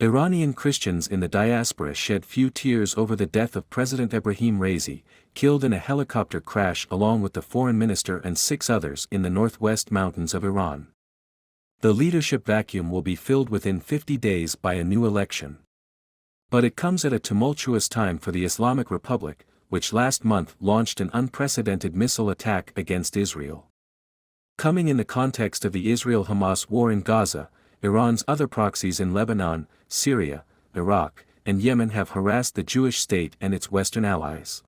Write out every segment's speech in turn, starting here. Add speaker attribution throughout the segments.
Speaker 1: Iranian Christians in the diaspora shed few tears over the death of President Ebrahim Raisi, killed in a helicopter crash along with the foreign minister and 6 others in the northwest mountains of Iran. The leadership vacuum will be filled within 50 days by a new election. But it comes at a tumultuous time for the Islamic Republic, which last month launched an unprecedented missile attack against Israel. Coming in the context of the Israel-Hamas war in Gaza, Iran's other proxies in Lebanon, Syria, Iraq, and Yemen have harassed the Jewish state and its Western allies.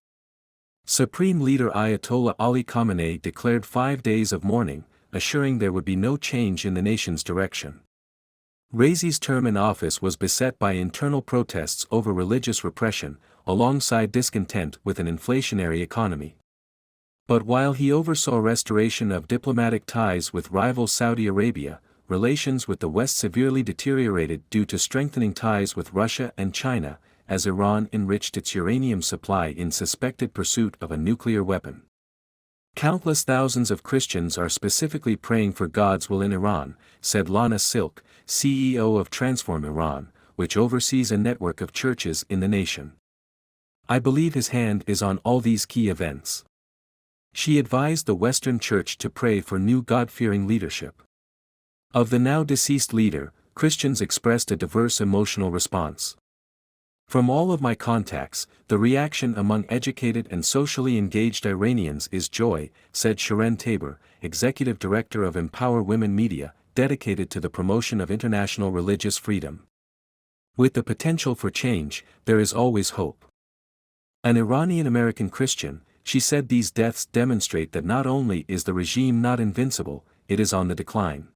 Speaker 1: Supreme Leader Ayatollah Ali Khamenei declared 5 days of mourning, assuring there would be no change in the nation's direction. Raisi's term in office was beset by internal protests over religious repression, alongside discontent with an inflationary economy. But while he oversaw restoration of diplomatic ties with rival Saudi Arabia, relations with the West severely deteriorated due to strengthening ties with Russia and China, as Iran enriched its uranium supply in suspected pursuit of a nuclear weapon. Countless thousands of Christians are specifically praying for God's will in Iran, said Lana Silk, CEO of Transform Iran, which oversees a network of churches in the nation. I believe his hand is on all these key events. She advised the Western Church to pray for new God-fearing leadership. Of the now deceased leader, Christians expressed a diverse emotional response. From all of my contacts, the reaction among educated and socially engaged Iranians is joy, said Sharon Tabor, executive director of Empower Women Media, dedicated to the promotion of international religious freedom. With the potential for change, there is always hope. An Iranian-American Christian, she said these deaths demonstrate that not only is the regime not invincible, it is on the decline.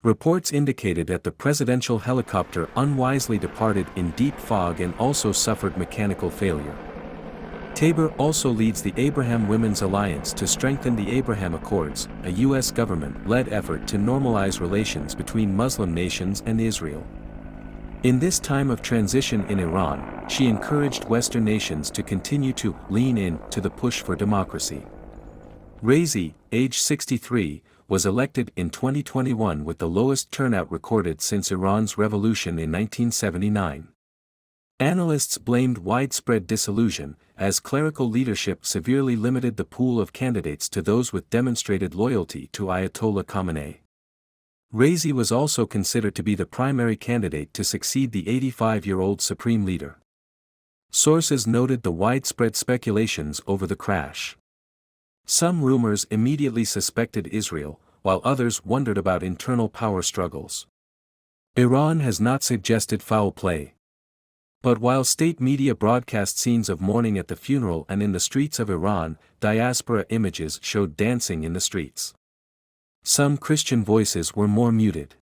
Speaker 1: Reports indicated that the presidential helicopter unwisely departed in deep fog and also suffered mechanical failure. Tabor also leads the Abraham Women's Alliance to strengthen the Abraham Accords, a U.S. government-led effort to normalize relations between Muslim nations and Israel. In this time of transition in Iran, she encouraged Western nations to continue to lean in to the push for democracy. Raisi, age 63, was elected in 2021 with the lowest turnout recorded since Iran's revolution in 1979. Analysts blamed widespread disillusion, as clerical leadership severely limited the pool of candidates to those with demonstrated loyalty to Ayatollah Khamenei. Raisi was also considered to be the primary candidate to succeed the 85-year-old supreme leader. Sources noted the widespread speculations over the crash. Some rumors immediately suspected Israel, while others wondered about internal power struggles. Iran has not suggested foul play. But while state media broadcast scenes of mourning at the funeral and in the streets of Iran, diaspora images showed dancing in the streets. Some Christian voices were more muted.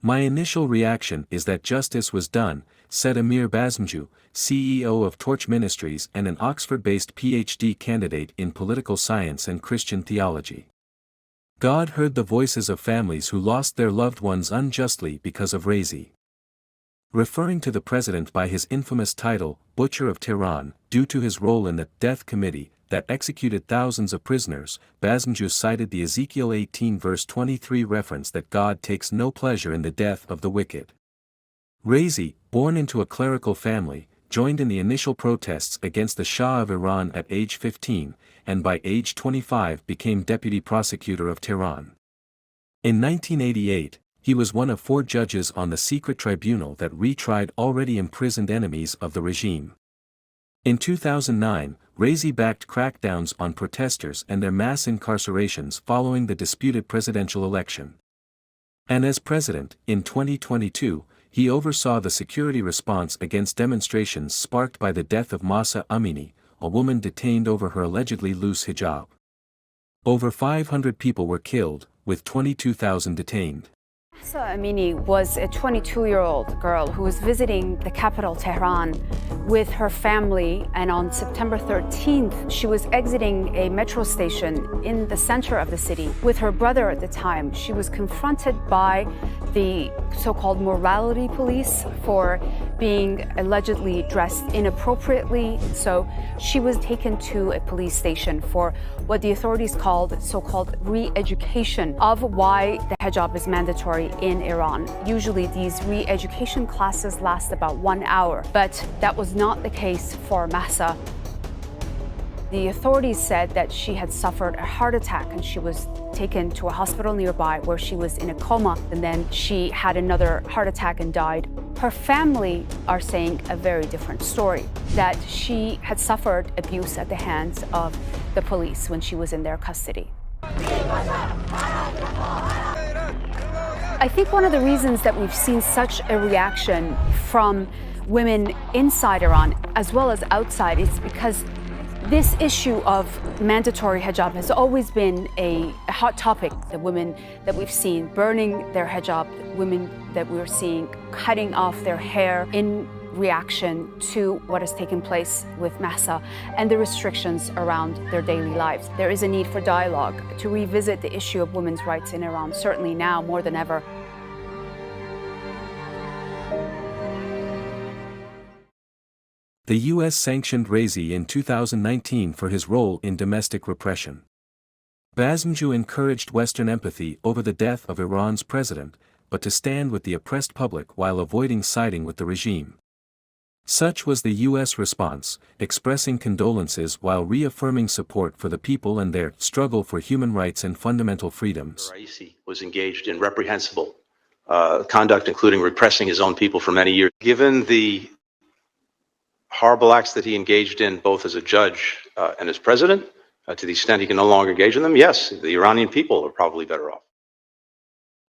Speaker 1: My initial reaction is that justice was done, said Amir Bazmju, CEO of Torch Ministries and an Oxford-based PhD candidate in political science and Christian theology. God heard the voices of families who lost their loved ones unjustly because of Raisi. Referring to the president by his infamous title, Butcher of Tehran, due to his role in the death committee that executed thousands of prisoners, Bazmju cited the Ezekiel 18 verse 23 reference that God takes no pleasure in the death of the wicked. Raisi, born into a clerical family, joined in the initial protests against the Shah of Iran at age 15, and by age 25 became deputy prosecutor of Tehran. In 1988, he was one of 4 judges on the secret tribunal that retried already imprisoned enemies of the regime. In 2009, Raisi backed crackdowns on protesters and their mass incarcerations following the disputed presidential election. And as president, in 2022, he oversaw the security response against demonstrations sparked by the death of Mahsa Amini, a woman detained over her allegedly loose hijab. Over 500 people were killed, with 22,000 detained.
Speaker 2: Mahsa Amini was a 22-year-old girl who was visiting the capital, Tehran, with her family, and on September 13th, she was exiting a metro station in the center of the city with her brother at the time. She was confronted by the so-called morality police for being allegedly dressed inappropriately. So she was taken to a police station for what the authorities called so-called re-education of why the hijab is mandatory in Iran. Usually these re-education classes last about 1 hour, but that was not the case for Mahsa. The authorities said that she had suffered a heart attack and she was taken to a hospital nearby where she was in a coma, and then she had another heart attack and died. Her family are saying a very different story, that she had suffered abuse at the hands of the police when she was in their custody. I think one of the reasons that we've seen such a reaction from women inside Iran as well as outside is because this issue of mandatory hijab has always been a hot topic. The women that we've seen burning their hijab, women that we're seeing cutting off their hair in reaction to what has taken place with Mahsa and the restrictions around their daily lives. There is a need for dialogue to revisit the issue of women's rights in Iran, certainly now more than ever.
Speaker 1: The U.S. sanctioned Raisi in 2019 for his role in domestic repression. Bazmju encouraged Western empathy over the death of Iran's president, but to stand with the oppressed public while avoiding siding with the regime. Such was the U.S. response, expressing condolences while reaffirming support for the people and their struggle for human rights and fundamental freedoms.
Speaker 3: Raisi was engaged in reprehensible conduct, including repressing his own people for many years. Given the horrible acts that he engaged in both as a judge and as president, to the extent he can no longer engage in them, yes, the Iranian people are probably better off.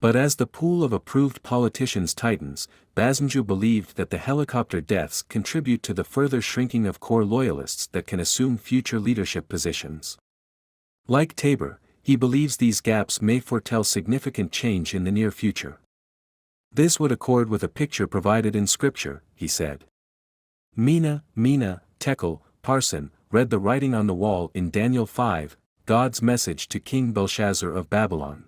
Speaker 1: But as the pool of approved politicians tightens, Bazmju believed that the helicopter deaths contribute to the further shrinking of core loyalists that can assume future leadership positions. Like Tabor, he believes these gaps may foretell significant change in the near future. This would accord with a picture provided in Scripture, he said. Mina, Tekel, Parson, read the writing on the wall in Daniel 5, God's message to King Belshazzar of Babylon.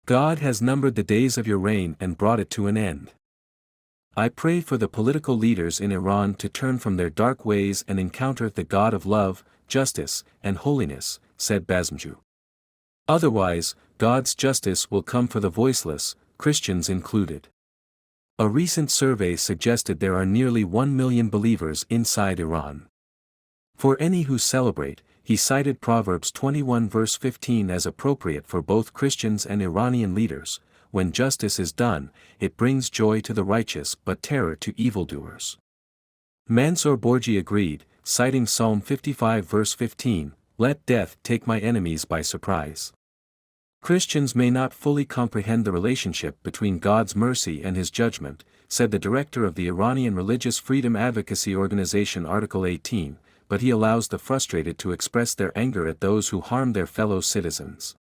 Speaker 1: God has numbered the days of your reign and brought it to an end. I pray for the political leaders in Iran to turn from their dark ways and encounter the God of love, justice, and holiness, said Bazmju. Otherwise, God's justice will come for the voiceless, Christians included. A recent survey suggested there are nearly 1 million believers inside Iran. For any who celebrate, he cited Proverbs 21 verse 15 as appropriate for both Christians and Iranian leaders. When justice is done, it brings joy to the righteous but terror to evildoers. Mansour Borji agreed, citing Psalm 55 verse 15, let death take my enemies by surprise. Christians may not fully comprehend the relationship between God's mercy and his judgment, said the director of the Iranian religious freedom advocacy organization Article 18, but he allows the frustrated to express their anger at those who harm their fellow citizens.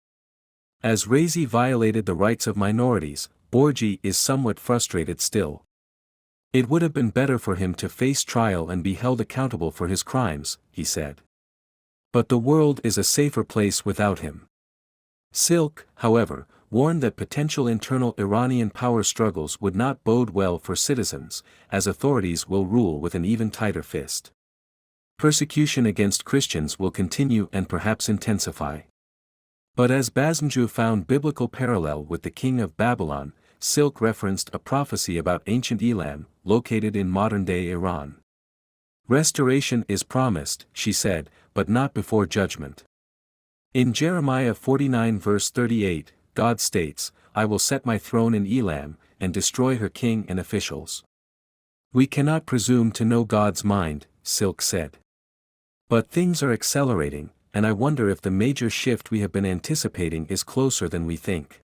Speaker 1: As Raisi violated the rights of minorities, Borji is somewhat frustrated still. It would have been better for him to face trial and be held accountable for his crimes, he said. But the world is a safer place without him. Silk, however, warned that potential internal Iranian power struggles would not bode well for citizens, as authorities will rule with an even tighter fist. Persecution against Christians will continue and perhaps intensify. But as Bazmju found biblical parallel with the king of Babylon, Silk referenced a prophecy about ancient Elam, located in modern-day Iran. Restoration is promised, she said, but not before judgment. In Jeremiah 49 verse 38, God states, I will set my throne in Elam, and destroy her king and officials. We cannot presume to know God's mind, Silk said. But things are accelerating, and I wonder if the major shift we have been anticipating is closer than we think.